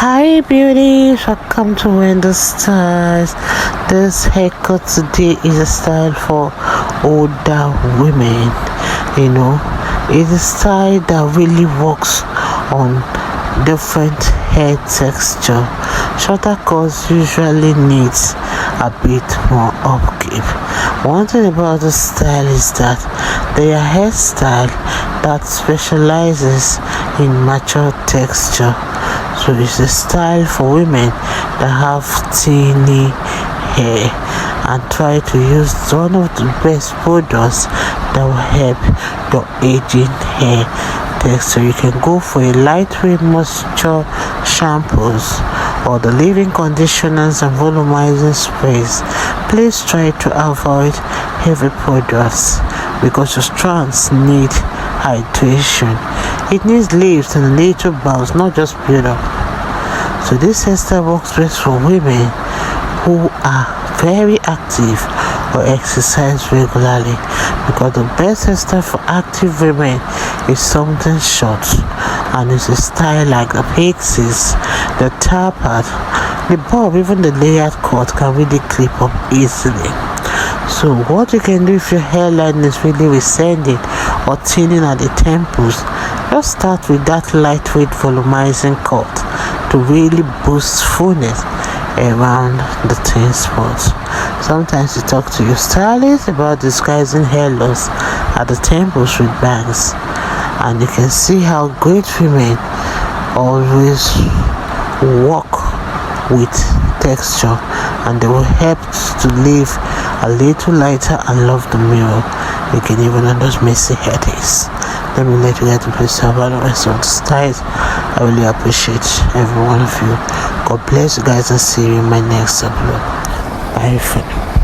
Hi beauties, welcome to Winnie Styles. This haircut today is a style for older women. It's a style that really works on different hair texture. Shorter cuts usually needs a bit more upkeep. One thing about the style is that they are hairstyle that specializes in mature texture. So it's a style for women that have thinny hair and try to use one of the best products that will help your aging hair texture. You can go for a lightweight moisture shampoos or the leave-in conditioners and volumizing sprays. Please try to avoid heavy products because your strands need hydration. It needs leaves and a little bounce, not just build up. So this hairstyle works best for women who are very active or exercise regularly, because the best hairstyle for active women is something short, and it's a style like the Pixies, the Tapered, the bob, even the layered cut can really clip up easily. So what you can do if your hairline is really receding or thinning at the temples, just start with that lightweight volumizing cut to really boost fullness around the thin spots. Sometimes you talk to your stylist about disguising hair loss at the temples with bangs, and you can see how great women always work with texture, and they will help to live a little lighter and love the mirror. You can even on those messy headaches. Let me let you get to place your rest on styles. I really appreciate every one of you. God bless you guys, and see you in my next upload. Bye for now.